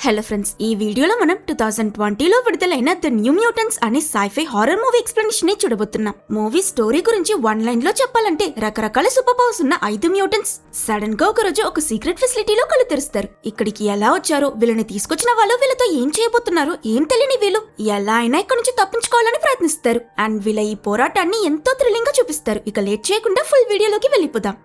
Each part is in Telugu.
హలో ఫ్రెండ్స్, ఈ వీడియోలో మనం 2020లో విడుదలైన ద న్యూ మ్యూటెంట్స్ అనే సైఫై హారర్ మూవీ ఎక్స్ప్లెనేషన్ ని చూడబోతున్నాం. మూవీ స్టోరీ గురించి వన్ లైన్ లో చెప్పాలంటే రకరకాల సూపర్ పవర్స్ ఉన్న 5 మ్యూటెంట్స్ సడన్ గా ఒక రోజు ఒక సీక్రెట్ ఫెసిలిటీలో కళ్ళు తెరుస్తారు. ఇక్కడికి ఎలా వచ్చారో, వీళ్ళని తీసుకొచ్చిన వాళ్ళు వీళ్ళతో ఏం చేయబోతున్నారో ఏం తెలియని వీళ్ళు ఎలా అయినా ఇక్కడ నుంచి తప్పించుకోవాలని ప్రయత్నిస్తారు. అండ్ వీళ్ళ ఈ పోరాటాన్ని ఎంతో థ్రిల్లింగ్ గా చూపిస్తారు. ఇక లేట్ చేయకుండా ఫుల్ వీడియోలోకి వెళ్ళిపోదాం.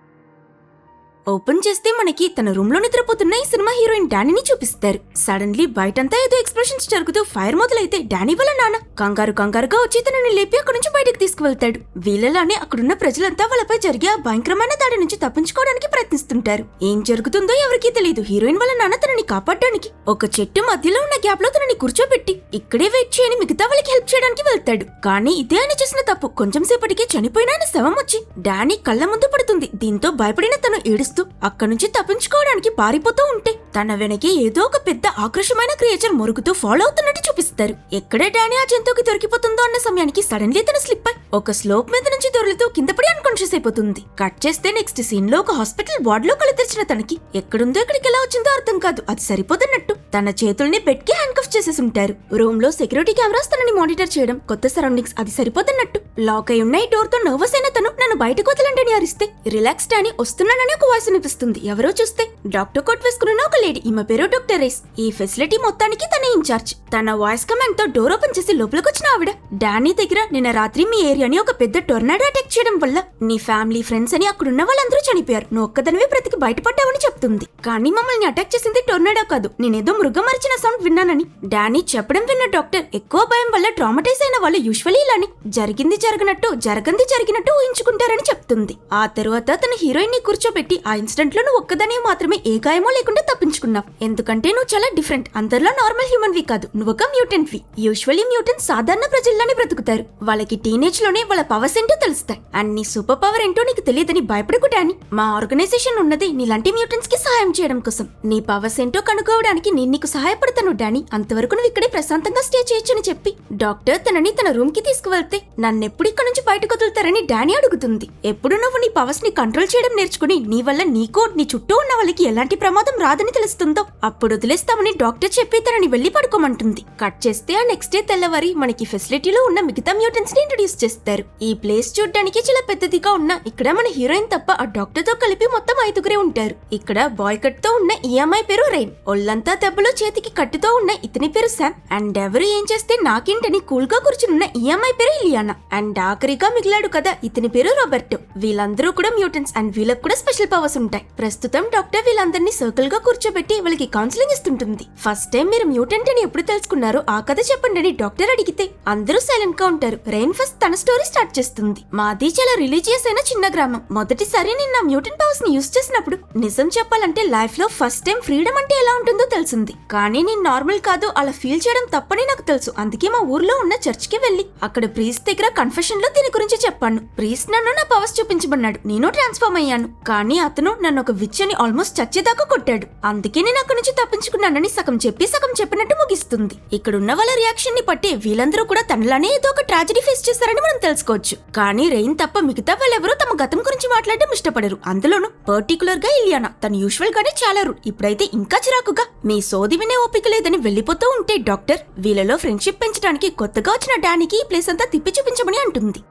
ఓపెన్ చేస్తే మనకి తన రూమ్ లో నిద్రపోతున్న ఈ సినిమా హీరోయిన్ డానీని చూపిస్తారు. సడన్లీ బయటంతా ఏదో ఎక్స్ప్రెషన్స్ జరుగుతూ ఫైర్ మొదలైతే డానీ వాళ్ళ నాన్న కంగారుగా వచ్చి తనని లేపి అక్కడి నుంచి బయటకు తీసుకువెళ్తాడు. వీళ్ళలానే అక్కడున్న ప్రజలంతా వాళ్ళపై జరిగే ఆ భయంకరమైన దాడి నుంచి తప్పించుకోవడానికి ప్రయత్నిస్తుంటారు. ఏం జరుగుతుందో ఎవరికీ తెలియదు. హీరోయిన్ వాళ్ళ నాన్న తనని కాపాడడానికి ఒక చెట్టు మధ్యలో ఉన్న గ్యాప్ లో తనని కూర్చోబెట్టి ఇక్కడే వెయిట్ చేయని మిగతా వాళ్ళకి హెల్ప్ చేయడానికి వెళ్తాడు. కానీ ఇదే ఆయన చేసిన తప్పు. కొంచెం సేపటికి చనిపోయిన ఆయన శవం వచ్చి డానీ కళ్ళ ముందు పడుతుంది. దీంతో భయపడిన తను ఏడుస్తూ అక్కడి నుంచి తప్పించుకోవడానికి పారిపోతూ ఉంటే తన వెనకే ఏదో ఒక పెద్ద ఆకర్షమైన క్రియేచర్ మొరుగుతూ ఫాలో అవుతున్నట్టు చూపిస్తారు. ఎక్కడే డానీ ఆ జంతువుకి దొరికిపోతుందో అన్న సమయానికి సడన్లీ తన స్లిప్ అయి ఒక స్లోప్ మీద నుంచి దొరులుతూ కింద పడి అన్కాన్షియస్ అయిపోతుంది. కట్ చేస్తే నెక్స్ట్ సీన్ లో ఒక హాస్పిటల్ వార్డ్ లో కళ్ళు తెరిచిన తనకి ఎక్కడుందో ఇక్కడికి ఎలా వచ్చిందో అర్థం కాదు. అది సరిపోతున్నట్టు తన చేతుల్ని బెడ్ కి హ్యాండ్ కఫ్ చేసేసి ఉంటారు. రూమ్ లో సెక్యూరిటీ కెమెరాస్ తనని మానిటర్ చేయడం, కొత్త సరౌండింగ్స్, అది సరిపోతున్నట్టు లాక్ అయి ఉన్న ఈ డోర్ తో నర్వస్ అయిన తను నన్ను బయటకు వదలండి అని అరిస్తే రిలాక్స్ డానీ వస్తున్నానని ఒక వాయిస్ అనిపిస్తుంది. ఎవరో చూస్తే డాక్టర్ కోట్ వేసుకున్న ఒక లేడీ. ఈమె పేరు డాక్టర్ రైస్. ఈ ఫెసిలిటీ మొత్తానికి తన ఇన్ఛార్జ్. తన వాయిస్ కమాండ్ తో డోర్ ఓపెన్ చేసి లోపలికి వచ్చిన ఆవిడ డానీ దగ్గర నిన్న రాత్రి మీ ఏరియాని ఒక పెద్ద టొర్నాడో అటాక్ చేయడం వల్ల నీ ఫ్యామిలీ, ఫ్రెండ్స్ అని అక్కడున్న వాళ్ళందరూ చనిపోయారు. నువ్వు ఒక్కదనివే బ్రతికి బయటపడ్డావని చెప్తుంది. కానీ మమ్మల్ని అటాక్ చేసింది టొర్నాడో కాదు, నేనేదో మృగం మరిచిన సౌండ్ విన్నానని డానీ చెప్పడం విన్న డాక్టర్ ఎక్కువ భయం వల్ల ట్రామటైజ్ అయిన వాళ్ళు యూజువల్లీ ఇలానే జరిగింది జరగనట్టు, జరగంది జరిగినట్టు ఊహించుకుంటారని చెప్తుంది. ఆ తరువాత తన హీరోయిన్ ని కూర్చోబెట్టి ఆ ఇన్సిడెంట్ లో నువ్వు ఒక్కదానివి మాత్రమే ఏ గాయమో లేకుండా తప్పించుకున్నావు. ఎందుకంటే నువ్వు చాలా డిఫరెంట్. అందరిలో నార్మల్ హ్యూమన్ వి కాదు, నువ్వు ఒక మ్యూటెంట్ వి. యూజువల్లీ మ్యూటెంట్స్ సాధారణ ప్రజల్లోనే బ్రతుకుతారు. వాళ్ళకి టీనేజ్ లోనే వాళ్ళ పవర్స్ ఏంటో తెలుస్తాయి. అండ్ నీ సూపర్ పవర్ ఏంటో నీకు తెలియదని భయపడకు డానీ. మా ఆర్గనైజేషన్ ఉన్నది నీలాంటి మ్యూటెంట్స్ కి సహాయం చేయడం కోసం. నీ పవర్స్ ఏంటో కనుక్కోవడానికి నేను నీకు సహాయపడతాను డానీ. అంతవరకు నువ్వు ఇక్కడే ప్రశాంతంగా స్టే చేయొచ్చని చెప్పి డాక్టర్ తనని తన రూమ్ కి తీసుకువెళ్తే నన్నెప్పుడు ఇక్కడ నుంచి బయటకు వదులుతారని డానీ అడుగుతుంది. ఎప్పుడు నువ్వు నీ పవర్స్ ని కంట్రోల్ చేయడం నేర్చుకుని నీ వల్ల నీకో నీ చుట్టూ ఉన్న వాళ్ళకి ఎలాంటి ప్రమాదం రాదని తెలుస్తుందో అప్పుడు వదిలేస్తామని డాక్టర్ చెప్పి తనని వెళ్లి పడుకోమంటుంది. కట్ చేస్తే ఆ నెక్స్ట్ డే తెల్లవారి మనకి ఫెసిలిటీలో ఉన్న మిగతా మ్యూటెంట్స్ ని ఇంట్రడ్యూస్ చేస్తారు. ఈ ప్లేస్ చూడడానికి చాలా పెద్దదిగా ఉన్న ఇక్కడ మన హీరోయిన్ తప్ప ఆ డాక్టర్ తో కలిపి మొత్తం 5గురే ఉంటారు. ఇక్కడ బాయ్ కట్ తో ఉన్న ఈ అమ్మాయి పేరు రెయిన్. ఒళ్ళంతా దెబ్బలు, చేతికి కట్టుతో ఉన్న ఇతని పేరు శామ్. అండ్ ఎవరు ఏం చేస్తే నాకేంటని కూల్ గా కూర్చున్న ఈ అమ్మాయి పేరు ఇలియానా. అండ్ ఆఖరిగా మిగిలాడు కదా ఇతని పేరు రాబర్టో. వీళ్ళందరూ కూడా మ్యూటెంట్స్ అండ్ వీళ్ళకి కూడా స్పెషల్ పవర్స్ ఉంటాయి. ప్రస్తుతం డాక్టర్ వీళ్ళందరినీ సర్కిల్ గా కూర్చోబెట్టి వాళ్ళకి కౌన్సిలింగ్ ఇస్తుంటుంది. ఫస్ట్ టైం మీరు మ్యూటెంట్ అని ఎప్పుడు తెలుసుకున్నారో ఆ కథ చెప్పండి అని డాక్టర్ అడిగితే అందరూ సైలెంట్ గా ఉంటారు. రెయిన్ ఫస్ట్ తన స్టోరీ స్టార్ట్ చేస్తుంది. మాది చాలా రిలీజియస్ అయిన చిన్న గ్రామం. మొదటిసారి నేను నా మ్యూటెంట్ పవర్స్ ని యూజ్ చేసినప్పుడు నిజం చెప్పాలంటే లైఫ్ లో ఫస్ట్ టైం ఫ్రీడమ్ అంటే ఎలా ఉంటుందో తెలిసింది. కానీ నేను నార్మల్ కాదు, అలా ఫీల్ చేయడం తప్పని నాకు తెలుసు. అందుకే మా ఊర్లో ఉన్న చర్చ్ కి వెళ్లి అక్కడ ప్రీస్ట్ దగ్గర కన్ఫెషన్ లో దీని గురించి చెప్పాను. ప్రీస్ట్ నన్ను నా పవర్స్ చూపించమన్నాడు. నేను ట్రాన్స్ఫార్మ్ అయ్యాను. కానీ అతను నన్ను ఒక విచ్ అని ఆల్మోస్ట్ చచ్చేదాకా కొట్టాడు. అందుకే నేను అక్కడి నుంచి తప్పించుకున్నానని సగం చెప్పి సగం చెప్పినట్టు ముగిస్తుంది. ఇక్కడున్న వాళ్ళ రియాక్షన్ ని బట్టి వీళ్ళందరూ కూడా తనలానే ఏదో ఒక ట్రాజడీ ఫేస్ చేస్తారని మనం తెలుసుకోవచ్చు. కానీ రెయిన్ తప్ప మిగతా వాళ్ళెవరూ తమ గతం గురించి మాట్లాడడం ఇష్టపడరు. అందులోనూ పర్టికులర్ గా ఇలియానా. తను యూజువల్ గానే చాలా రూడ్. ఇప్పుడైతే ఇంకా చిరాకుగా మీ సోది వినే ఓపిక లేదని వెళ్లిపోతూ ఉంటే డాక్టర్ వీళ్ళలో ఫ్రెండ్షిప్ పెంచడానికి కొత్తగా వచ్చిన డానీకి ఈ ప్లేస్ అంతా తిప్పి చూపించమని అంటుంది.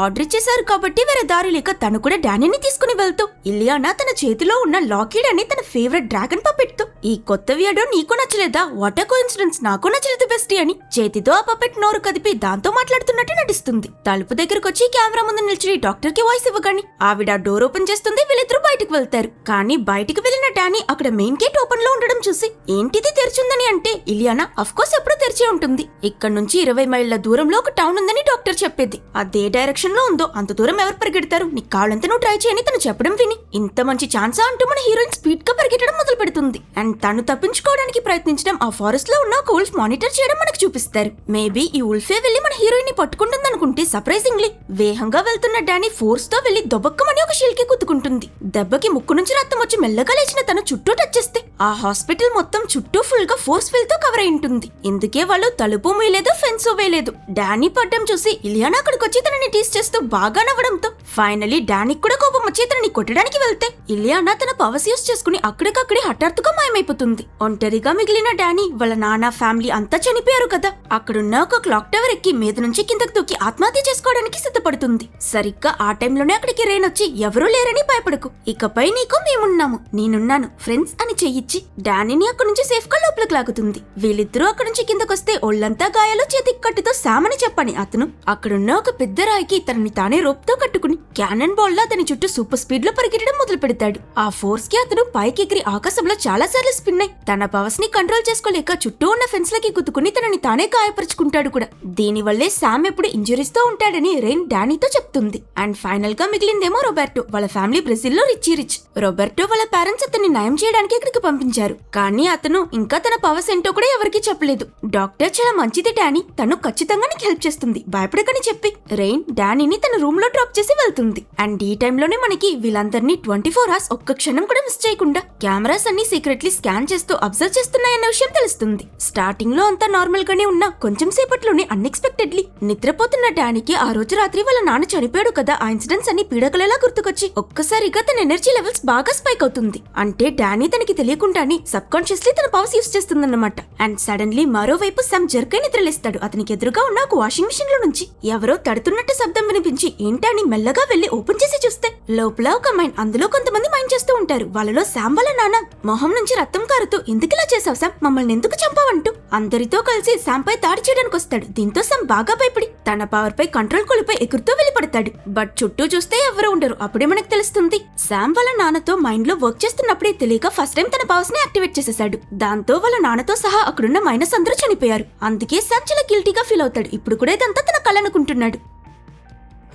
ఆర్డర్ ఇచ్చేశారు కాబట్టి వేరే దారి లేక తను కూడా డానీని తీసుకుని వెళ్తూ ఇలియానా తన చేతిలో ఉన్న లాకీడ్ అని తన ఫేవరెట్ డ్రాగన్ పపెట్ తో ఈ కొత్త వియడో నీకు నచ్చలేదా, వాట్ ఏ కోఇన్సిడెన్స్, నాకు నచ్చలేదు బెస్టీ అని చేతితో ఆ పపెట్ నోరు కదిపి దాంతో మాట్లాడుతున్నట్టు నటిస్తుంది. తలుపు దగ్గరకు వచ్చి కెమెరా ముందు నిల్చుని డాక్టర్ కి వాయిస్ ఇవ్వగాని ఆవిడ డోర్ ఓపెన్ చేస్తుంది. వీళ్ళిద్దరూ బయటకు వెళ్తారు. కానీ బయటకు వెళ్లిన డానీ అక్కడ మెయిన్ గేట్ ఓపెన్ లో ఉండడం చూసి ఏంటిది తెరిచిందని అంటే ఇలియానా అఫ్ కోర్స్ ఎప్పుడూ తెరిచే ఉంటుంది. ఇక్కడ నుంచి 20 మైళ్ళ దూరంలో ఒక టౌన్ ఉందని డాక్టర్ చెప్పేది. అదే డైరెక్షన్ లో ఉందో అంత దూరం ఎవరు పరిగెడతారు, నీ కాళ్ళంతా నువ్వు ట్రై చేయని తను చెప్పడం విని ఇంత మంచి ఛాన్సా అంటూ మన హీరోయిన్ స్పీడ్ గా పరిగెట్టడం మొదలు పెడుతుంది. అండ్ తను తప్పించుకోవడానికి ప్రయత్నించడం ఆ ఫారెస్ట్ లో ఉన్న ఒక ఉల్ఫ్ మానిటర్ చేయడం మనకు చూపిస్తారు. మేబీ ఈ ఉల్ఫే వెళ్లి మన హీరోయిన్ ని పట్టుకుంటుంది అనుకుంటే సర్ప్రైజింగ్లీ వేగంగా వెళ్తున్న డానీ ఫోర్స్ తో వెళ్లి దొబక్కమని ఒక షీల్ కి కుట్టుకుంటుంది. దెబ్బకి ముక్కు నుంచి రక్తం వచ్చి మెల్లగా లేచిన తను చుట్టూ టచ్ చేస్తే ఆ హాస్పిటల్ మొత్తం చుట్టూ ఫుల్ గా ఫోర్స్ ఫీల్ తో కవర్ అయి ఉంటుంది. ఇందుకే వాళ్ళు తలుపు వేయలేదు, ఫెన్స్ వేయలేదు. డానీ పడ్డం చూసి ఇలియానా అక్కడికి వచ్చి తనని టీస్ చేస్తూ బాగా నవ్వడంతో ఫైనలీ డానీకి కూడా కోపం వచ్చి తనని కొట్టడానికి వెళ్తే ఇలియానా తన పవర్స్ యూస్ చేసుకుని అక్కడికక్కడే హఠాత్తుగా మాయమైపోతుంది. ఒంటరిగా మిగిలిన డానీ వాళ్ళ నాన్న ఫ్యామిలీ అంతా చనిపోయారు కదా. అక్కడున్న ఒక క్లాక్ టవర్ ఎక్కి మీద నుంచి కిందకు దూకి ఆత్మహత్య చేసుకోవడానికి సిద్ధపడుతుంది. సరిగ్గా ఆ టైంలోనే అక్కడికి రెయిన్ వచ్చి ఎవరూ లేరని భయపడకు, ఇకపై నీకు మేమున్నాము, నేనున్నాను ఫ్రెండ్స్ అని చెయ్యిచ్చి డానీని అక్కడి నుంచి సేఫ్ గా లోపలికి లాగుతుంది. వీళ్ళిద్దరూ అక్కడి నుంచి కిందకొస్తే ఒళ్ళంతా గాయాలు, చేతికి కట్టుతో శామ్ అని చెప్పని అతను అక్కడున్న ఒక పెద్ద రాయికి తనని తానే రోప్ తో కట్టుకుని క్యానన్ బాల్ లా అతని చుట్టూ సూపర్ స్పీడ్ లో పరిగెట్టడం మొదలు పెడతాడు. ఆ ఫోర్స్ కి అతను పైకి ఎగిరి ఆకాశంలో చాలా సార్లు స్పిన్ అయి తన పవర్స్ ని కంట్రోల్ చేసుకోలేక చుట్టూ ఉన్న ఫెన్స్ లకి గుద్దుకుని తనని తానే గాయపరుచుకుంటాడు కూడా. దీనివల్లే శామ్ ఎప్పుడు ఇంజురీస్ తో ఉంటాడని రెయిన్ డానీతో చెప్తుంది. అండ్ ఫైనల్ గా మిగిలిందేమో రొబెర్టో. వాళ్ళ ఫ్యామిలీ బ్రెజిల్ లో రిచ్. రొబెర్టో వాళ్ళ పేరెంట్స్ అతన్ని నయం చేయడానికి ఇక్కడికి పంపించారు. కానీ అతను ఇంకా తన పవర్స్ ఏంటో కూడా ఎవరికీ చెప్పలేదు. డాక్టర్ చాలా మంచిది డానీ, తను ఖచ్చితంగా నీకు హెల్ప్ చేస్తుంది, భయపడకని చెప్పి రెయిన్ డానీని తన రూమ్ లో డ్రాప్ చేసి వెళ్తుంది. అండ్ ఈ టైంలోనే మనకి వీళ్ళందరినీ 24 hours ఒక్క క్షణం కూడా మిస్ చేయకుండా కెమెరాస్ అన్ని సీక్రెట్లీ స్కాన్ చేస్తూ అబ్జర్వ్ చేస్తున్నాయన్న విషయం తెలుస్తుంది. స్టార్టింగ్ లో అంతా నార్మల్ గానే ఉన్న కొంచెం సేపట్లోనే అన్ఎక్స్పెక్టెడ్లీ నిద్రపోతున్న డానీకి ఆ రోజు రాత్రి వాళ్ళ నాన్న చనిపోయాడు కదా, ఆ ఇన్సిడెంట్స్ అన్ని పీడకలేలా గుర్తుకొచ్చి ఒక్కసారిగా తన ఎనర్జీ లెవెల్స్ బాగా స్పైక్ అవుతుంది. అంటే డానీ తనకి తెలియకుండానే సబ్ కాన్షియస్లీ తన పవర్స్ యూస్ చేస్తుందన్నమాట. అండ్ సడన్లీ మరోవైపు సమ్ జర్కై నిద్రలేస్తాడు. అతనికి ఎదురుగా ఉన్న ఒక వాషింగ్ మిషన్ లో నుంచి ఎవరో తడుతున్నట్టు శబ్దం వినిపించి ఏంటని మెల్లగా వెళ్లి ఓపెన్ చేసి చూస్తే లోపల ఒక మైన్, అందులో కొంతమంది మైన్ చేస్తూ ఉంటారు. వాళ్ళలో శామ్ వాళ్ళ నాన్న మొహం నుంచి రక్తం కారుతూ ఎందుకిలా చేసావు శామ్, మమ్మల్ని ఎందుకు చంపావంటూ అందరితో కలిసి శామ్ పై దాడి చేయడానికి వస్తాడు. దీంతో శామ్ బాగా భయపడి తన పవర్ పై కంట్రోల్ కోల్పోయి ఎగురుతూ వెళ్ళిపడతాడు. బట్ చుట్టూ చూస్తే ఎవరు ఉండరు. అప్పుడే మనకు తెలుస్తుంది శామ్ వాళ్ళ నాన్నతో మైండ్ లో వర్క్ చేస్తున్నప్పుడే తెలియక ఫస్ట్ టైం తన పవర్స్ ని యాక్టివేట్ చేసేసాడు. దాంతో వాళ్ళ నాన్నతో సహా అక్కడున్న మైనస్ అందరూ చనిపోయారు. అందుకే శామ్ చాలా గిల్టీగా ఫీల్ అవుతాడు. ఇప్పుడు కూడా ఇదంతా తన కలనుకుంటున్నాడు.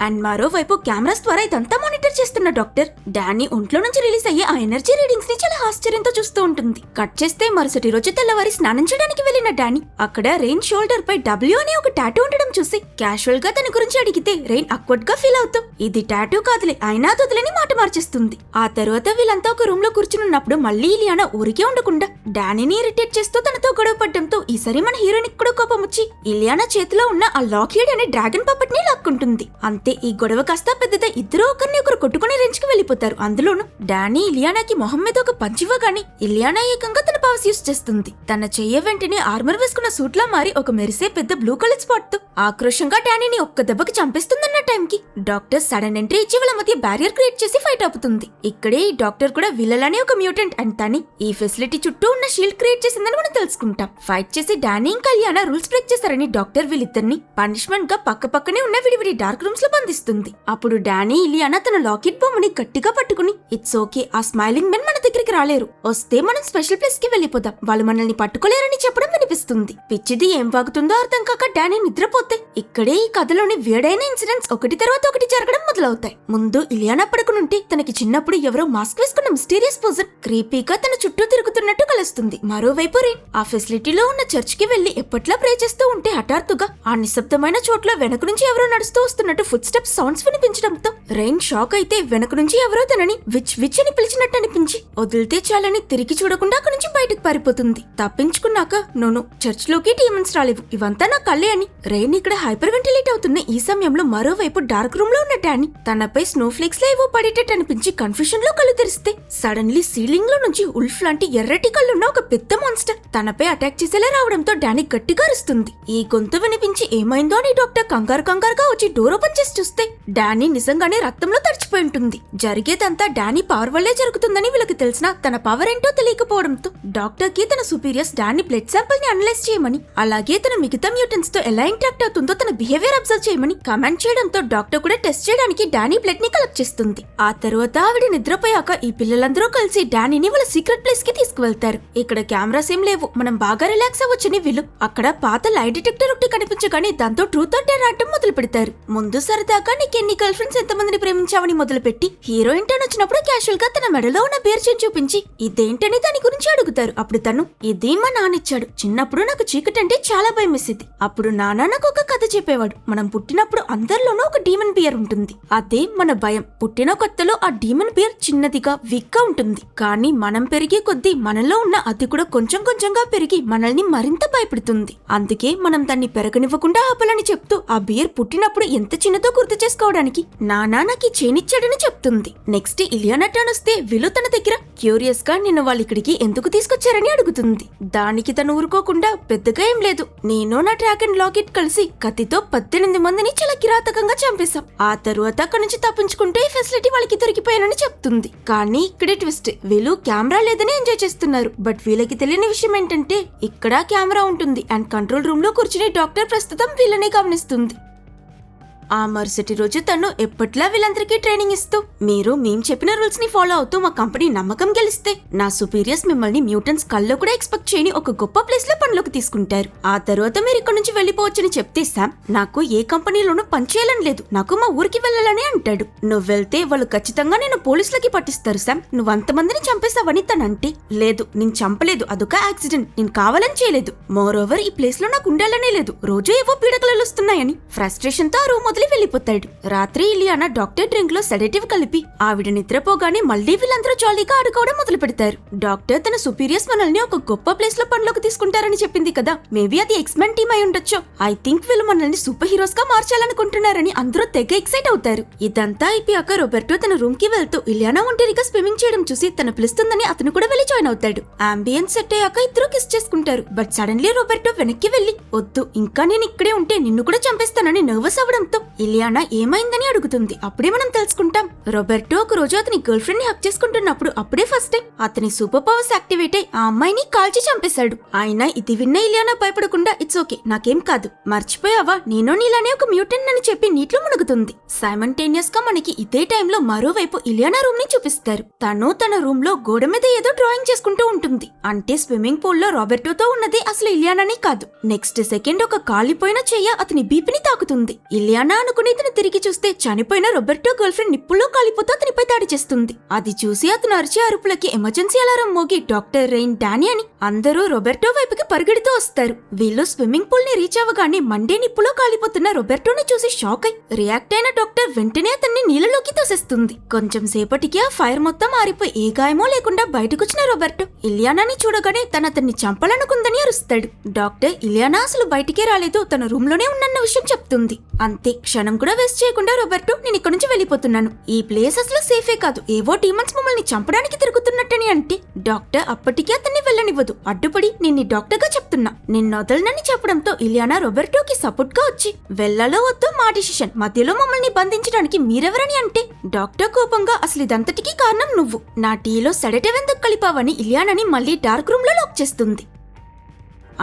అండ్ మరోవైపు కెమెరాస్ ద్వారా ఇదంతా మానిటర్ చేస్తున్న డాక్టర్ డానీ ఒంట్లో నుంచి రిలీజ్ అయ్యే ఆ ఎనర్జీ రీడింగ్స్ ని చాలా ఆశ్చర్యంతో చూస్తూ ఉంటుంది. కట్ చేస్తే మరుసటి రోజు తెల్లవారి స్నానం చేయడానికి వెళ్లిన డానీ అక్కడ రెయిన్ షోల్డర్ పై W అనే ఒక టాటూ ఉండడం చూసి క్యాషువల్ గా తన గురించి అడిగితే రెయిన్ అక్వర్డ్ గా ఫీల్ అవుతూ ఇది టాటూ కాదులే, అయినా తొదలని మాట మార్చేస్తుంది. ఆ తర్వాత వీళ్ళంతా ఒక రూమ్ లో కూర్చున్నప్పుడు మళ్ళీ ఇలియానా ఊరికే ఉండకుండా డానీని ఇరిటేట్ చేస్తూ తనతో గొడవ పడ్డంతో ఈసారి మన హీరోయిన్ కూడా కోపం వచ్చి ఇలియానా చేతిలో ఉన్న ఆ లాక్హీడ్ అనే డ్రాగన్ పప్పట్ ని లాక్కుంటుంది. ఈ గొడవ కాస్త పెద్దదే, ఇద్దరు ఒకరిని ఒకరు కొట్టుకుని రేంజ్ కి వెళ్లిపోతారు. అందులోను డానీ ఇలియానాకి మొహం మీద ఒక పంచ్ ఇవ్వగాని ఇలియానా ఏకంగా తన పవర్స్ యూస్ చేస్తుంది. తన చెయ్య వెంటనే ఆర్మర్ వేసుకున్న సూట్ లా మారి ఒక మెరిసే పెద్ద బ్లూ కలర్ స్పాట్ తో ఆక్రోషంగా డానీని ఒక్క దెబ్బకి చంపేస్తుందన్న టైంకి డాక్టర్ సడన్ ఎంట్రీ ఇచ్చి వాళ్ళ మధ్య బ్యారియర్ క్రియేట్ చేసి ఫైట్ ఆపుతుంది. ఇక్కడే ఈ డాక్టర్ కూడా వీళ్ళలానే ఒక మ్యూటెంట్ అండ్ తని ఈ ఫెసిలిటీ చుట్టూ ఉన్న షీల్డ్ క్రియేట్ చేసిందని మనం తెలుసుకుంటాం. ఫైట్ చేసి డానీ ఇంకా ఇలియానా రూల్స్ బ్రేక్ చేశారని డాక్టర్ వీళ్ళిద్దరిని పనిష్మెంట్ గా పక్క పక్కనే ఉన్న విడివిడి డార్క్ రూమ్స్ లో బంధిస్తుంది. అప్పుడు డానీ ఇలియానా తన లాకెట్ బొమ్మని గట్టిగా పట్టుకుని ఇట్స్ ఓకే, ఆ స్మైలింగ్ మెన్ మన దగ్గరికి రాలేరు, వస్తే మనం స్పెషల్ ప్లేస్ కి వెళ్లిపోదాం, వాళ్ళు మనల్ని పట్టుకోలేరని చెప్పడం వినిపిస్తుంది. పిచ్చిది ఏం వాగుతుందో అర్థం కాక డానీ నిద్రపోతే ఇక్కడే ఈ కథలోని వేడైన ఇన్సిడెంట్స్ ఒకటి తర్వాత ఒకటి జరగడం మొదలవుతాయి. ముందు ఇలియానా పడుకునుంటే తనకి చిన్నప్పుడు ఎవరో మాస్క్ వేసుకున్న మిస్టీరియస్ పర్సన్ క్రీపీగా తన చుట్టూ తిరుగుతున్నట్టు కలుస్తుంది. మరోవైపు రెయిన్ ఆ ఫెసిలిటీలో ఉన్న చర్చ్ కి వెళ్లి ఎప్పట్లా ప్రే చేస్తూ ఉంటే హఠాత్తుగా ఆ నిశ్శబ్దమైన చోట్ల వెనక నుంచి ఎవరో నడుస్తూ వస్తున్నట్టు ఫుట్ స్టెప్స్ సౌండ్స్ వినిపించడంతో రెయిన్ షాక్ అయితే వెనక నుంచి ఎవరో తనని విచ్ అని పిలిచినట్టు అనిపించి వదిలితే చాలని తిరిగి చూడకుండా అక్కడి నుంచి బయటకు పారిపోతుంది. తప్పించుకున్నాక నోను చర్చ్ లోకి డీమన్స్ రాలేవు, ఇవంతా నా కళ్ళే అని రెయిన్ ఇక్కడ హైపర్ వెంటిలేట్ అవుతున్న ఈ సమయంలో మరోవైపు డార్క్ రూమ్ లో ఉన్న డానీ తనపై స్నో ఫ్లేక్స్ లో ఏవో పడేటట్టు అనిపించి కన్ఫ్యూజన్ లో కళ్ళు తెరిస్తే సడన్లీ సీలింగ్ లో నుంచి ఉల్ఫ్ లాంటి ఎర్రటి కళ్ళున్న ఒక పెద్ద మాన్స్టర్ తనపై అటాక్ చేసేలా రావడంతో డానీ గట్టిగా అరుస్తుంది. ఈ గొంతు వినిపించి ఏమైందో అని డాక్టర్ కంగారుగా వచ్చి డోర్ ఓపెన్ చేసి చూస్తే డానీ నిజంగానే రక్తంలో తడిచిపోయి ఉంటుంది. జరిగేదంతా డానీ పవర్ వల్లే జరుగుతుందని వీళ్ళకి తెలిసినా తన పవర్ ఏంటో తెలియకపోవడంతో డాక్టర్ కి తన సుపీరియర్స్ డానీ బ్లడ్ శాంపుల్ ని అనలైజ్ చేయమని అలాగే తన మిగతా మ్యూటెంట్స్ తో ఎలా ఇంటరాక్ట్ అవుతుందో తన బిహేవియర్ అబ్జర్వ్ చేయమని కమాండ్ చేయడంతో డాక్టర్ కూడా టెస్ట్ చేయడానికి డానీ బ్లడ్ ని కలెక్ట్ చేస్తుంది. ఆ తర్వాత ఆవిడ నిద్రపోయాక ఈ పిల్లలందరూ కలిసి డానీని వాళ్ళ సీక్రెట్ ప్లేస్ కి తీసుకువెళ్తారు. ఇక్కడ కెమెరాస్ ఏం లేవు, మనం బాగా రిలాక్స్ అవ్వచ్చని వీళ్ళు అక్కడ పాత లై డిటెక్టర్ ఒకటి కనిపించగానే దాంతో ట్రూత్ ఆర్ డేర్ ఆడటం మొదలు పెడతారు. ముందు సరదాగా నీకెన్ని గర్ల్ ఫ్రెండ్స్ ఎంతమందిని ప్రేమించావని మొదలుపెట్టి హీరోయిన్ టర్న్ వచ్చినప్పుడు క్యాషువల్ గా తన మెడలో ఉన్న బేర్ చైన్ చూపించి ఇదేంటని దాని గురించి అడుగుతారు. అప్పుడు తను ఇది మా నానిచ్చాడు, చిన్నప్పుడు నాకు చీకటి అంటే చాలా భయం వేసేది, అప్పుడు నాన్న నాకు ఒక కథ చెప్పేవాడు, మనం పుట్టినప్పుడు అందరిలోనూ ఒక డీమన్ బియర్ ఉంటుంది, అదే మన భయం. పుట్టిన కొత్తలో ఆ డీమన్ బియర్ చిన్నదిగా వీక్ గా ఉంటుంది, కానీ మనం పెరిగే కొద్దీ మనలో ఉన్న అది కూడా కొంచెం కొంచెంగా పెరిగి మనల్ని మరింత భయపెడుతుంది. అందుకే మనం దాన్ని పెరగనివ్వకుండా ఆపాలని చెప్తూ ఆ బియర్ పుట్టినప్పుడు ఎంత చిన్నదో గుర్తు చేసుకోవడానికి నానా నాకు చేనిచ్చాడని చెప్తుంది. నెక్స్ట్ ఇలియానా టర్న్ వస్తే విలు తన దగ్గర క్యూరియస్ గా నిన్ను వాళ్ళు ఇక్కడికి ఎందుకు తీసుకొచ్చారని అడుగుతుంది. దానికి తను ఊరుకోకుండా పెద్దగా ఏం లేదు, నేను నా డ్రాగన్ లాకెట్ కలిసి కత్తితో 18 మందిని చాలా కిరాతకంగా చంపేశాం. ఆ తరువాత అక్కడి నుంచి తప్పించుకుంటూ ఈ ఫెసిలిటీ వాళ్ళకి దొరికిపోయానని చెప్తుంది. కానీ ఇక్కడే ట్విస్ట్, వీళ్ళు కెమెరా లేదని ఎంజాయ్ చేస్తున్నారు. బట్ వీళ్ళకి తెలియని విషయం ఏంటంటే ఇక్కడ కెమెరా ఉంటుంది అండ్ కంట్రోల్ రూమ్ లో కూర్చుని డాక్టర్ ప్రస్తుతం వీళ్ళని గమనిస్తుంది. ఆ మరుసటి రోజు తను ఎప్పట్లా వీళ్ళందరికీ ట్రైనింగ్ ఇస్తూ, మీరు మేం చెప్పిన రూల్స్ ని ఫాలో అవుతూ మా కంపెనీ నమ్మకం గెలిస్తే నా సుపీరియర్స్ మిమ్మల్ని మ్యూటెంట్స్ కల్లో కూడా ఎక్స్పెక్ట్ చేయని ఒక గొప్ప ప్లేస్ లో పనిలోకి తీసుకుంటారు. ఆ తర్వాత మీరు ఇక్కడ నుంచి వెళ్లిపోవచ్చని చెప్తే శామ్ నాకు ఏ కంపెనీలోనూ పనిచేయాలని లేదు, నాకు మా ఊరికి వెళ్ళాలని అంటాడు. నువ్వు వెళ్తే వాళ్ళు ఖచ్చితంగా నేను పోలీసులకి పట్టిస్తారు శామ్, నువ్వు అంతమందిని చంపేశావని తనంటే, లేదు నేను చంపలేదు, అదొక యాక్సిడెంట్, నేను కావాలని చేయలేదు. మోర్ ఓవర్ ఈ ప్లేస్ లో నాకు ఉండాలనే లేదు, రోజు ఏవో పీడకలు వస్తున్నాయని ఫ్రస్ట్రేషన్ తో ఆ రూమ్ వెళ్ళిపోతాడు. రాత్రి ఇలియానా డాక్టర్ డ్రింక్ లో సెడేటివ్ కలిపి ఆవిడ నిద్రపోగానే మళ్లీ వీళ్ళందరూ జాలీగా ఆడుకోవడం మొదలు పెడతారు. డాక్టర్ తన సుపీరియర్స్ మనల్ని ఒక గొప్ప ప్లేస్ లో పనిలోకి తీసుకుంటారని చెప్పింది కదా, మేబీ అది ఎక్స్మెన్ టీమ్ అయి ఉండొచ్చు. ఐ థింక్ వీళ్ళు మనల్ని సూపర్ హీరోస్ గా మార్చాలనుకుంటున్నారని అందరూ తెగ ఎక్సైట్ అవుతారు. ఇదంతా అయిపోయాక రోబర్టో తన రూమ్ కి వెళ్తూ ఇలియానా ఒంటరిగా స్విమ్మింగ్ చేయడం చూసి తన పిలుస్తుందని అతను కూడా వెళ్లి జాయిన్ అవుతాడు. అంబియన్స్ సెట్ అయ్యాక ఇద్దరు కిస్ చేసుకుంటారు. బట్ సడన్లీ రోబర్టో వెనక్కి వెళ్లి, వద్దు ఇంకా నేను ఇక్కడే ఉంటే నిన్ను కూడా చంపేస్తానని నర్వస్ అవడంతో ఇలియానా ఏమైందని అడుగుతుంది. అప్పుడే మనం తెలుసుకుంటాం, రోబర్టో ఒక రోజు అతని గర్ల్ ఫ్రెండ్ ని హక్ చేసుకుంటున్నప్పుడు అప్పుడే ఫస్ట్ టైం అతని సూపర్ పవర్స్ యాక్టివేట్ అయి ఆ అమ్మాయిని కాల్చి చంపేశాడు. ఆయన ఇది విన్న ఇలియానా భయపడకుండా ఇట్స్ ఓకే నాకేం కాదు, మర్చిపోయావా నేను నీలానే ఒక మ్యూటెంట్ అని చెప్పి నీటిలో మునుగుతుంది. సైమల్టేనియస్ గా మనకి ఇదే టైంలో మరోవైపు ఇలియానా రూమ్ ని చూపిస్తారు. తను తన రూమ్ లో గోడ మీద ఏదో డ్రాయింగ్ చేసుకుంటూ ఉంటుంది. అంటే స్విమ్మింగ్ పూల్ లో రోబర్టోతో ఉన్నది అసలు ఇలియానానే కాదు. నెక్స్ట్ సెకండ్ ఒక కాలిపోయిన చెయ్య అతని బీపిని తాకుతుంది. ఇలియానా అనుకుని తను తిరిగి చూస్తే చనిపోయిన రోబర్టో గర్ల్ ఫ్రెండ్ నిప్పుల్లో కాలిపోతూ అతనిపై దాడి చేస్తుంది. అది చూసి అతను అరిచే అరుపులకి ఎమర్జెన్సీ అలారం మోగి డాక్టర్ రెయిన్, డానీ అని అందరూ రోబర్టో వైపుకి పరిగెడుతూ వస్తారు. వీళ్ళు స్విమ్మింగ్ పూల్ ని రీచ్ అవ్వగానే మండే నిప్పులో కాలిపోతున్న రోబర్టోని చూసి షాక్ అయి రియాక్ట్ అయిన డాక్టర్ వెంటనే అతన్ని నీళ్ళలోకి తోసేస్తుంది. కొంచెం సేపటికి ఆ ఫైర్ మొత్తం ఆరిపోయి ఏ గాయమో లేకుండా బయటకొచ్చిన రోబర్టో ఇలియానాని చూడగానే తను అతన్ని చంపాలనుకుందని అరుస్తాడు. డాక్టర్ ఇలియానా అసలు బయటికే రాలేదు, తన రూమ్ లోనే ఉన్నన్న విషయం చెప్తుంది. అంతే, క్షణం కూడా వేస్ట్ చేయకుండా రోబర్టో నేను ఇక్కడ నుంచి వెళ్ళిపోతున్నాను, ఈ ప్లేస్ అసలు సేఫే కాదు, ఏవో డీమన్స్ మమ్మల్ని చంపడానికి తిరుగుతున్నట్టని అంటే డాక్టర్ అప్పటికే అతన్ని వెళ్ళనివ్వదు. అడ్డుపడి నిన్ను డాక్టర్ గా చెప్తున్నా, నిన్ను వదలనని చెప్పడంతో ఇలియానా రోబర్టోకి సపోర్ట్ గా వచ్చి వెళ్ళలో వద్దు మా డిసిషన్, మధ్యలో మమ్మల్ని బంధించడానికి మీరెవరని అంటే డాక్టర్ కోపంగా అసలు ఇదంతటికీ కారణం నువ్వు, నా టీలో సెడేటివ్ ఎందుకు కలిపావని ఇలియానాని మళ్ళీ డార్క్ రూమ్ లో లాక్ చేస్తుంది.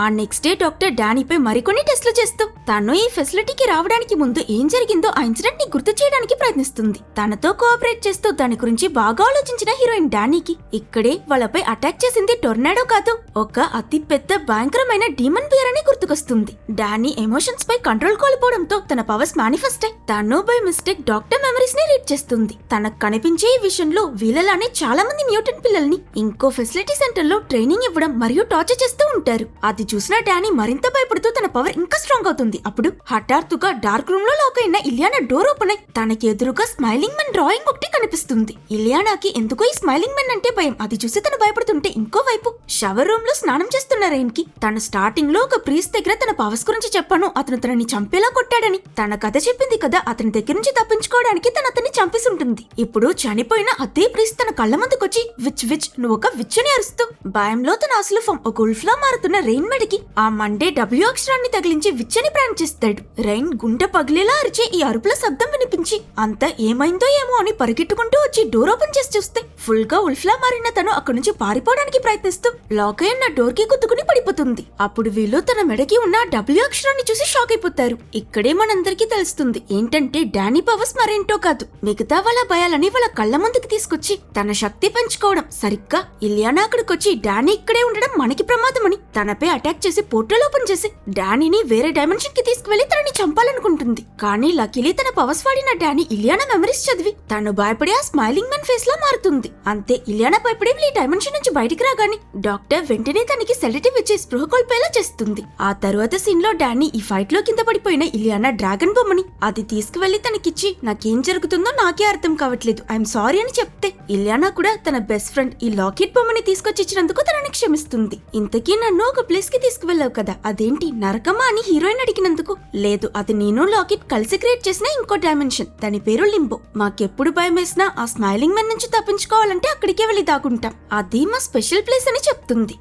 ఆ నెక్స్ట్ డే డాక్టర్ డానీపై మరికొన్ని టెస్టులు చేస్తూ తను ఈ ఫెసిలిటీకి రావడానికి ముందు ఏం జరిగిందో ఆ ఇన్సిడెంట్ ని గుర్తు చేయడానికి ప్రయత్నిస్తుంది. తనతో కోఆపరేట్ చేస్తూ దాని గురించి బాగా ఆలోచించిన హీరోయిన్ డానీకి ఇక్కడే వాళ్ళపై అటాక్ చేసింది టొర్నాడో కాదు, ఒక అతి పెద్ద భయంకరమైన డీమన్ బియర్ అని గుర్తుకొస్తుంది. డానీ ఎమోషన్స్ పై కంట్రోల్ కోల్పోవడంతో తన పవర్స్ మేనిఫెస్ట్ అయి తను బై మిస్టేక్ డాక్టర్ మెమరీస్ ని రీడ్ చేస్తుంది. తనకు కనిపించే ఈ విషయంలో వీళ్ళలానే చాలా మంది మ్యూటెంట్ పిల్లల్ని ఇంకో ఫెసిలిటీ సెంటర్ లో ట్రైనింగ్ ఇవ్వడం మరియు టార్చర్ చేస్తూ ఉంటారు. అది చూసిన డానీ మరింత భయపడుతూ తన పవర్ ఇంకా స్ట్రాంగ్ అవుతుంది. అప్పుడు హఠాత్తుగా డార్క్ రూమ్ లో లాక్ అయిన ఇలియానా డోర్ ఓపెన్ అయి తనకి ఎదురుగా స్మైలింగ్ మెన్ డ్రాయింగ్ ఒకటి కనిపిస్తుంది. ఇలియానాకి ఎందుకో ఈ స్మైలింగ్ మెన్ అంటే భయం. అది చూసి తను భయపడుతుంటే ఇంకోవైపు షవర్ రూమ్ లో స్నానం చేస్తున్న రెయిన్ కి తన స్టార్టింగ్ లో ఒక ప్రీస్ట్ దగ్గర తన పవర్స్ గురించి చెప్పాను, అతను తనని చంపేలా కొట్టాడని తన కథ చెప్పింది కదా, అతని దగ్గర నుంచి తప్పించుకోవడానికి తను అతన్ని చంపేసి ఉంటుంది. ఇప్పుడు చనిపోయిన అదే ప్రీస్ట్ తన కళ్ళ ముందుకొచ్చి విచ్ విచ్ నువ్వు ఒక విచ్ అని అరుస్తూ భయంలో తన అసలు ఫామ్ ఒక ఉల్ఫ్ లా మారుతున్న రెయిన్ మెడికి ఆ మండే డబ్ల్యూ అక్షరాన్ని తగిలించి విచ్చని ప్రాణం చేస్తాడు. రెయిన్ గుండె పగిలేలా అరిచే ఈ అరుపుల శబ్దం వినిపించి అంతా ఏమైందో ఏమో అని పరిగెట్టుకుంటూ వచ్చి డోర్ ఓపెన్ చేసి చూస్తే ఫుల్ గా ఉల్ఫ్లా మారిన తను అక్కడి నుంచి పారిపోవడానికి ప్రయత్నిస్తూ లాక్ అయిన డోర్ కి గుద్దుకుని పడిపోతుంది. అప్పుడు వీళ్ళు తన మెడకి ఉన్న డబ్ల్యూ అక్షరాన్ని చూసి షాక్ అయిపోతారు. ఇక్కడే మనందరికీ తెలుస్తుంది ఏంటంటే డానీ పవర్స్ మరేంటో కాదు, మిగతా వాళ్ళ భయాలని వాళ్ళ కళ్ళ ముందుకు తీసుకొచ్చి తన శక్తి పెంచుకోవడం. సరిగ్గా ఇలియానా అక్కడికొచ్చి డానీ ఇక్కడే ఉండడం మనకి ప్రమాదమని తనపై అటాక్ చేసి పోర్టల్ ఓపెన్ చేసి డానీని వేరే డైమెన్షన్ కి తీసుకువెళ్లి తనని చంపాలనుకుంటుంది. కానీ లక్కీలీ తన పవర్స్ వాడిన డానీ ఇలియానా మెమరీస్ చదివి తను భయపడి ఆ స్మైలింగ్ మెన్ ఫేస్ లా మారుతుంది. అంతే, ఇలియానా భయపడి ఈ డైమెన్షన్ నుంచి బయటికి రాగానే డాక్టర్ వెంటనే తనకి సెడేటివ్ ఇచ్చి స్పృహ కోల్పోయేలా చేస్తుంది. ఆ తరువాత సీన్ లో డానీ ఈ ఫైట్ లో కింద పడిపోయిన ఇలియానా డ్రాగన్ బొమ్మని అది తీసుకువెళ్లి తనకిచ్చి నాకేం జరుగుతుందో నాకే అర్థం కావట్లేదు ఐఎమ్ సారీ అని చెప్తే ఇలియానా కూడా తన బెస్ట్ ఫ్రెండ్ ఈ లాకెట్ బొమ్మని తీసుకొచ్చి ఇచ్చినందుకు తనని క్షమిస్తుంది. ఇంతకీ నన్ను ఒక ప్లేస్ కి తీసుకువెళ్ళావు కదా అదేంటి నరకమా అని హీరోయిన్ అడిగినందుకు లేదు అది నేను లాకెట్ కలిసి క్రియేట్ చేసిన ఇంకో డైమెన్షన్ దాని పేరు లింబో. మాకెప్పుడు భయం వేసినా ఆ స్మైలింగ్ మ్యాన్ నుంచి తప్పించుకోవాలంటే అక్కడికే వెళ్ళి దాక్కుంటాం అది మా స్పెషల్ ప్లేస్ అని చెప్తుంది.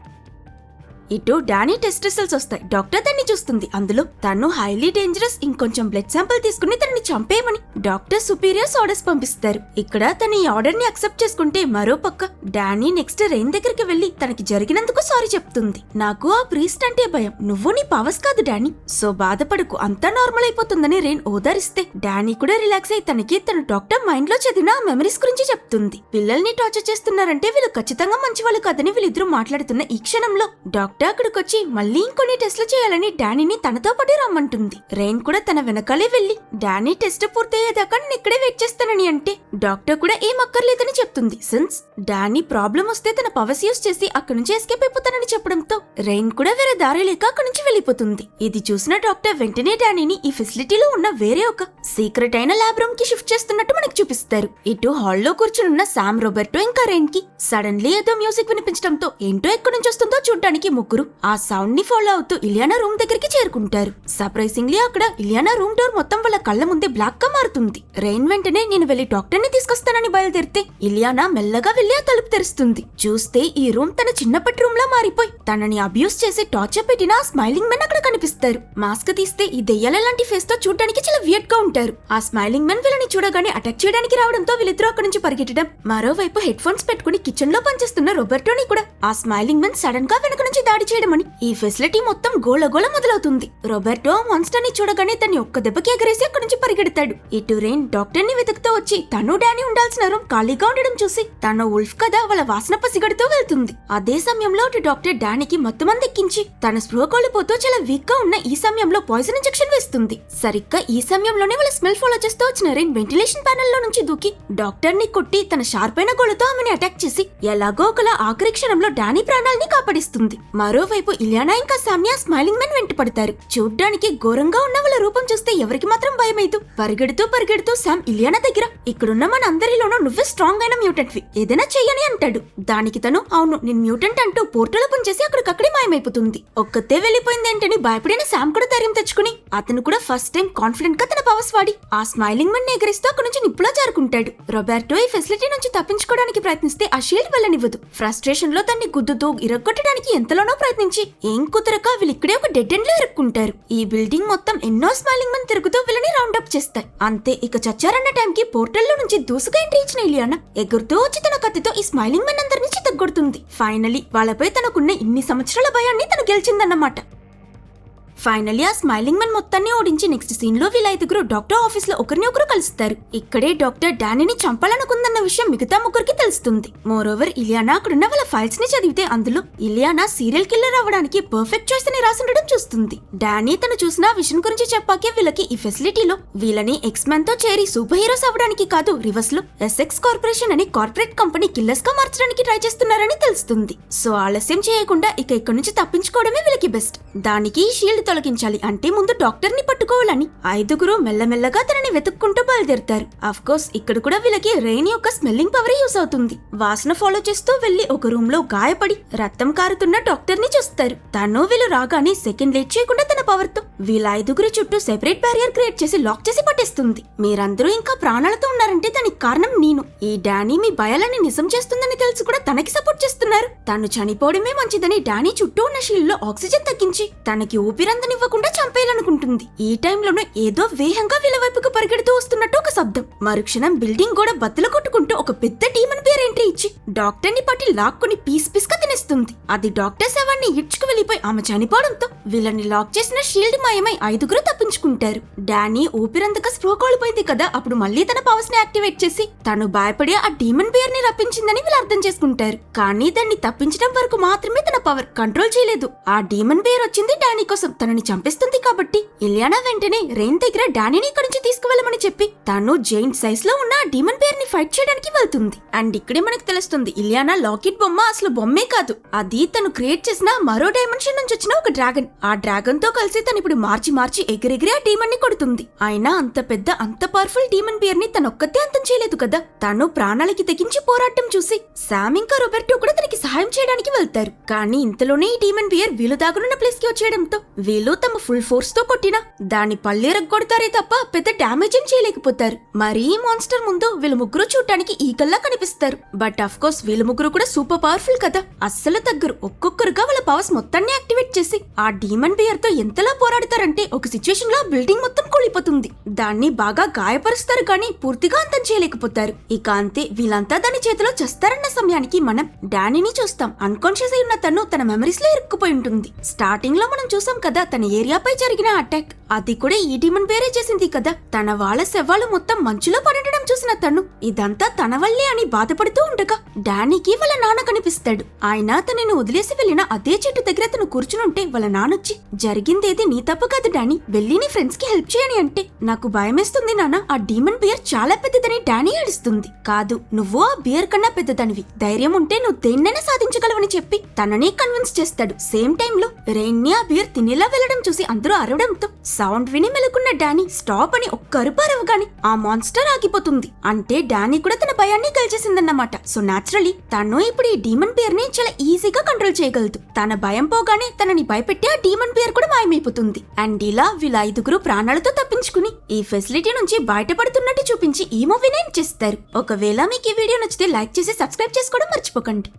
ఇటు డానీ టెస్ట్ రిజల్ట్స్ వస్తాయి. డాక్టర్ తన్ని చూస్తుంది. అందులో తను హైలీ డేంజరస్ ఇంకొంచెం బ్లడ్ శాంపుల్ తీసుకుని తనని చంపేయమని డాక్టర్ సుపీరియర్స్ ఆర్డర్స్ పంపిస్తారు. ఇక్కడ తన ఈ ఆర్డర్ ని అక్సెప్ట్ చేసుకుంటే మరో పక్క డానీ నెక్స్ట్ రెయిన్ దగ్గరికి వెళ్లి తనకి జరిగినందుకు సారీ చెప్తుంది. నాకు ఆ ప్రీస్ట్ అంటే భయం నువ్వు నీ పవర్స్ కాదు డానీ సో బాధపడకు అంతా నార్మల్ అయిపోతుందని రెయిన్ ఓదారిస్తే డానీ కూడా రిలాక్స్ అయి తనకి తన డాక్టర్ మైండ్ లో చదివిన మెమరీస్ గురించి చెప్తుంది. పిల్లల్ని టార్చర్ చేస్తున్నారంటే వీళ్ళు ఖచ్చితంగా మంచి వాళ్ళు కాదని వీళ్ళిద్దరూ మాట్లాడుతున్న ఈ క్షణంలో డాక్టర్ అక్కడికొచ్చి మళ్ళీ ఇంకొన్ని టెస్ట్లు చేయాలని డానీని తనతో పాటు రమ్మంటుంది. రెయిన్ కూడా తన వెనకాలే వెళ్లి డానీ టెస్ట్ పూర్తయ్యేదాకా నేను ఇక్కడే వెయిట్ చేస్తానని అంటే డాక్టర్ కూడా ఏం అక్కర్లేదని చెప్తుంది. సిన్స్ డానీ ప్రాబ్లం వస్తే తన పవర్స్ యూస్ చేసి అక్కడి నుంచి ఎస్కేప్ అయిపోతానని చెప్పడంతో రెయిన్ కూడా వేరే దారి లేక అక్కడి నుంచి వెళ్లిపోతుంది. ఇది చూసిన డాక్టర్ వెంటనే డానీని ఈ ఫెసిలిటీలో ఉన్న వేరే ఒక సీక్రెట్ అయిన ల్యాబ్ రూమ్ కి షిఫ్ట్ చేస్తున్నట్టు మనకు చూపిస్తారు. ఇటు హాల్లో కూర్చునున్న శామ్ రోబర్టో ఇంకా రెయిన్ కి సడన్లీ ఏదో మ్యూజిక్ వినిపించడంతో ఏంటో ఎక్కడి నుంచి వస్తుందో చూడడానికి ముగ్గురు ఆ సౌండ్ ని ఫాలో అవుతూ ఇలియానా రూమ్ దగ్గరికి చేరుకుంటారు. సర్ప్రైజింగ్లీ అక్కడ ఇలియానా రూమ్ డోర్ మొత్తం వాళ్ళ కళ్ళ ముందే బ్లాక్ గా మారుతుంది. రెయిన్ వెంటనే నేను వెళ్లి డాక్టర్ ని తీసుకొస్తానని బయలుదేరితే ఇలియానా మెల్లగా వెళ్లి ఆ తలుపు తెరుస్తుంది. చూస్తే ఈ రూమ్ తన చిన్నప్పటి రూమ్ లా మారిపోయి తనని అబ్యూస్ చేసి టార్చర్ పెట్టిన ఆ స్మైలింగ్ మెన్ అక్కడ కనిపిస్తారు. మాస్క్ తీస్తే ఈ దెయ్యాల లాంటి ఫేస్ తో చూడడానికి చాలా వియర్డ్ గా ఉంటారు. ఆ స్మైలింగ్ మెన్ వీళ్ళని చూడగానే అటాక్ చేయడానికి రావడంతో వీళ్ళిద్దరూ అక్కడి నుంచి పరిగెట్టడం మరోవైపు హెడ్ ఫోన్స్ పెట్టుకుని కిచెన్ లో పనిచేస్తున్న రోబర్టోని కూడా ఆ స్మైలింగ్ మెన్ సడన్ గా వెనక నుంచి దాడి చేయడమని ఈ ఫెసిలిటీ మొత్తం గోళగోళ మొదలవుతుంది. రోబర్టో మాన్స్టర్ ని చూడగానే తన్ని ఒక్క దెబ్బకి ఎగరేసి అక్కడి నుంచి పరిగెడతాడు. ఇటు రెయిన్ డాక్టర్ ని వెతుకుతూ వచ్చి తను డానీ ఉండాల్సిన రూమ్ ఖాళీగా ఉండడం చూసి తన ఉల్ఫ్ కదా వాళ్ళ వాసన పసిగడుతూ వెళ్తుంది. అదే సమయంలో అటు డాక్టర్ డానీకి మొత్తం మంది ఎక్కించి తన స్పృహ కోల్పోతూ చాలా వీక్ గా ఉన్న ఈ సమయంలో పాయిజన్ ఇంజెక్షన్ వేస్తుంది. సరిగ్గా ఈ సమయంలోనే వాళ్ళ స్మెల్ ఫాలో చేస్తూ వచ్చిన రెయిన్ వెంటిలేషన్ ప్యానెల్ లో నుంచి దూకి డాక్టర్ ని కొట్టి తన షార్ప్ అయిన గోళ్లతో ఆమెని అటాక్ చేసి ఎలాగో ఒకలా ఆఖరి క్షణంలో డానీ ప్రాణాల్ని కాపాడిస్తుంది. మరోవైపు ఇలియానా ఇంకా సామ్యా స్మైలింగ్ మెన్ వెంట పడతారు. చూడ్డానికి ఘోరంగా ఉన్న వాళ్ళ రూపం చూస్తే ఎవరికి మాత్రం భయమైదు పరిగెడుతూ సామ్ ఇలియానా దగ్గర ఇక్కడున్న మన అందరిలోనూ నువ్వే స్ట్రాంగ్ అయిన మ్యూటెంట్ వి ఏదైనా చెయ్యని అంటాడు. దానికి తను అవును నేను మ్యూటెంట్ అంటూ పోర్టల్ ఓపెన్ చేసి అక్కడికక్కడే మాయమైపోతుంది. ఒక్కతే వెళ్లిపోయింది ఏంటని భయపడిన సామ్ కూడా ధైర్యం తెచ్చుకుని అతను కూడా ఫస్ట్ టైం కాన్ఫిడెంట్ గా తన పవర్స్ వాడి ఆ స్మైలింగ్ మెన్ ఎగరిస్తూ అక్కడి నుంచి నిప్పులా జారుకుంటాడు. రోబర్టో ఈ ఫెసిలిటీ నుంచి తప్పించుకోవడానికి ప్రయత్నిస్తే ఆ షీల్డ్ వెళ్ళనివ్వదు. ఫ్రస్ట్రేషన్ లో తన్ని గుద్దుతూ ఇరగొట్టడానికి ఎంతలోనో ప్రయత్నించి ఏం కుదరక వీళ్ళిక్కడే ఒక డెడ్ ఎండ్ లో ఇరుక్కుంటారు. ఈ బిల్డింగ్ మొత్తం ఎన్నో స్మైలింగ్ మెన్ తిరుగుతూ వీళ్ళని రౌండ్ అప్ చేస్తాయి. అంతే ఇక చచ్చారన్న టైంకి పోర్టల్ లో నుంచి దూసుగా ఎంట్రీ ఇచ్చిన ఇలియానా ఎగురుతూ వచ్చి తన కత్తితో ఈ స్మైలింగ్ మెన్ అందరినీ చితగ్గొడుతుంది. ఫైనలీ వాళ్ళపై తనకున్న ఇన్ని సంవత్సరాల భయాన్ని తను గెలిచిందన్నమాట. ఫైనల్లీ ఆ స్మైలింగ్ మెన్ మొత్తాన్ని ఓడించి నెక్స్ట్ సీన్ లో వీళ్ళ ఐదుగురు డాక్టర్ ఆఫీస్ లో ఒకరిని ఒకరు కలుస్తారు. ఇక్కడే డాక్టర్ డానీని చంపాలనుకుందన్న విషయం మిగతా ముగ్గురికి తెలుస్తుంది. మోరోవర్ ఇలియానా అక్కడున్న వాళ్ళ ఫైల్స్ ని చదివితే అందులో ఇలియానా సీరియల్ కిల్లర్ అవ్వడానికి పర్ఫెక్ట్ చాయిస్ అని రాసుండడం చూస్తుంది. డానీ తను చూసిన విషయం గురించి చెప్పాకే వీళ్ళకి ఈ ఫెసిలిటీలో వీళ్ళని ఎక్స్ మ్యాన్ తో చేరి సూపర్ హీరోస్ అవ్వడానికి కాదు రివర్స్ లో ఎస్ఎక్స్ కార్పొరేషన్ అనే కార్పొరేట్ కంపెనీ కిల్లర్స్ గా మార్చడానికి ట్రై చేస్తున్నారని తెలుస్తుంది. సో ఆలస్యం చేయకుండా ఇక ఇక్కడి నుంచి తప్పించుకోవడమే వీళ్ళకి బెస్ట్. దానికి ఈ షీల్డ్ తొలగించాలి అంటే ముందు డాక్టర్ ని పట్టుకోవాలని ఐదుగురు మెల్లమెల్లగా తనని వెతుక్కుంటూ బయలుదేరుతారు. అఫ్ కోర్స్ ఇక్కడ కూడా వీళ్ళకి రెయిన్ యొక్క స్మెల్లింగ్ పవర్ యూస్ అవుతుంది. వాసన ఫాలో చేస్తూ వెళ్లి ఒక రూమ్ లో గాయపడి రక్తం కారుతున్న డాక్టర్ ని చూస్తారు. తను వీళ్ళు రాగానే సెకండ్ లేట్ చేయకుండా తన పవర్ తో వీళ్ళ ఐదుగురి చుట్టూ సెపరేట్ బ్యారియర్ క్రియేట్ చేసి లాక్ చేసి పట్టేస్తుంది. మీరందరూ ఇంకా ప్రాణాలతో ఉన్నారంటే దానికి కారణం నేను. ఈ డానీ మీ భయాలని నిజం చేస్తుందని తెలిసి కూడా తనకి సపోర్ట్ చేస్తున్నారు. తను చనిపోవడమే మంచిదని డానీ చుట్టూ ఉన్న షీల్డ్ లో ఆక్సిజన్ తగ్గించి తనకి ఊపిరందనివ్వకుండా చంపేయాలనుకుంటుంది. ఈ టైంలోనే ఏదో వేగంగా వీళ్ళ వైపుకు పరిగెడుతూ వస్తున్నట్టు ఒక శబ్దం. మరుక్షణం బిల్డింగ్ గోడ బద్దలు కొట్టుకుంటూ ఒక పెద్ద డీమన్ బేర్ ఎంట్రీ ఇచ్చి డాక్టర్ ని పట్టి లాక్కుని పీస్ పీస్ గా తినేస్తుంది. అది డాక్టర్ శవాన్ని ఇడ్చుకు వెళ్లిపోయి ఆమె చనిపోవడంతో వీళ్ళని లాక్ చేసిన షీల్డ్ మాయమై ఐదుగురు తప్పించుకుంటారు. డానీ ఊపిరందక స్పృహ కోల్పోయింది కదా అప్పుడు మళ్ళీ తన పవర్స్ ని యాక్టివేట్ చేసి తను భయపడి ఆ డీమన్ బేర్ ని రప్పించిందని వీళ్ళు అర్థం చేసుకుంటారు. కానీ దాన్ని తప్పించడం వరకు మాత్రమే తన పవర్ కంట్రోల్ చేయలేదు. ఆ డీమన్ బేర్ వచ్చింది డానీ కోసం తనని చంపేస్తుంది కాబట్టి ఇలియానా వెంటనే రెయిన్ దగ్గర డానీని ఇక్కడి నుంచి తీసుకువెళ్ళమని చెప్పి తను జైంట్ సైజ్ లో ఉన్న డీమన్ బేర్ ని ఫైట్ చేయడానికి వెళ్తుంది. అండ్ ఇక్కడే మనకు తెలుస్తుంది ఇలియానా లాకెట్ బొమ్మ అసలు బొమ్మే కాదు, అది తను క్రియేట్ చేసిన మరో డైమెన్షన్ నుంచి వచ్చిన ఒక డ్రాగన్. ఆ డ్రాగన్ తో కలిసి తను ఇప్పుడు మార్చి ఎగిరెగిరి ఆ డీమన్ ని కొడుతుంది. అయినా అంత పెద్ద అంత పవర్ఫుల్ డీమన్ బేర్ ని తనొక్కతే అంతం చేయలేదు కదా. తను ప్రాణాలకి తెగించి పోరాటం చూసి శామ్ ఇంకా రొబెర్టో కూడా తనకి సహాయం చేయడానికి వెళ్తారు. కానీ ఇంతలోనే ఈ డీమన్ బియర్ వీళ్ళు దాగున్న ప్లేస్ కి వచ్చేయడంతో వీళ్ళు తమ ఫుల్ ఫోర్స్ తో కొట్టినా దాని పళ్ళెరగొడతారే తప్ప పెద్ద డామేజ్ ఏం చేయలేకపోతారు. మరి ఈ మాన్స్టర్ ముందు వీళ్ళు ముగ్గురు చూడటానికి ఈకల్లా కనిపిస్తారు. బట్ ఆఫ్ కోర్స్ వీళ్ళు ముగ్గురు కూడా సూపర్ పవర్ఫుల్ కదా, అస్సలు తగ్గరు. ఒక్కొక్కరుగా వాళ్ళ పవర్స్ మొత్తాన్ని యాక్టివేట్ చేసి ఆ డీమన్ బియర్ తో ఎంతలా పోరాడతారంటే ఒక సిచ్యువేషన్ లో బిల్డింగ్ మొత్తం కూలిపోతుంది. దాన్ని బాగా గాయపరుస్తారు కానీ పూర్తిగా అంతం చేయలేకపోతారు. ఇక అంతే, వీళ్ళంతా దాని చేతిలో చేస్తారన్న సమయానికి మనం డానీని చూస్తాం. అన్కాన్షియస్ అయి ఉన్న తను తన మెమరీస్ లో ఇరుక్కుపోయి ఉంటుంది. స్టార్టింగ్ లో మనం చూసాం కదా తన ఏరియాపై జరిగిన అటాక్, అది కూడా ఈ డీమన్ బేరే చేసింది కదా. తన వాళ్ళ శవాలు మొత్తం మంచులో పడటం చూసిన తను ఇదంతా తన వల్లే అని బాధపడుతూ ఉండగా డానీకి వాళ్ళ నాన్న కనిపిస్తాడు. ఆయన తనని వదిలేసి వెళ్లిన అదే చెట్టు దగ్గర తను కూర్చునుంటే వాళ్ళ నాన్నొచ్చి జరిగిందేది నీ తప్పు కాదు డానీ, వెళ్ళి నీ ఫ్రెండ్స్ కి హెల్ప్ చేయని అంటే నాకు భయమేస్తుంది నాన్న, ఆ డీమన్ బియర్ చాలా పెద్దదని డానీ ఏడుస్తుంది. కాదు, నువ్వు ఆ బియర్ కన్నా పెద్దదానివి, ధైర్యం ఉంటే నువ్వు దేన్నైనా సాధించగలవని చెప్పి తనని కన్విన్స్ చేస్తాడు. సేమ్ టైం లో రెయిన్ ని ఆ బియర్ తినేలా వెళ్లడం చూసి అందరూ అరవడంతో సౌండ్ విని మెలుకున్న డానీ స్టాప్ అని ఒక్క అరుపు అరవగానే ఆ మాన్స్టర్ ఆగిపోతుంది. అంటే డానీ కూడా తన భయాన్ని గెలిచేసిందన్నమాట. సో నాచురలీ తను ఇప్పుడు ఈ డీమన్ బియర్ ని చాలా ఈజీగా కంట్రోల్ చేయగలదు. తన భయం పోగానే తనని భయపెట్టి ఆ డీమన్ బియర్ కూడా మాయమైపోతుంది. అండ్ ఇలా వీళ్ళ 5గురు ప్రాణాలతో తప్పించుకుని ఈ ఫెసిలిటీ నుంచి బయటపడుతున్నట్టు చూపించి ఈ మూవీని ఎండ్ చేస్తారు. ఒకవేళ మీకు ఈ వీడియో నచ్చితే లైక్ చేసి సబ్స్క్రైబ్ చేసుకోవడం మర్చిపోకండి.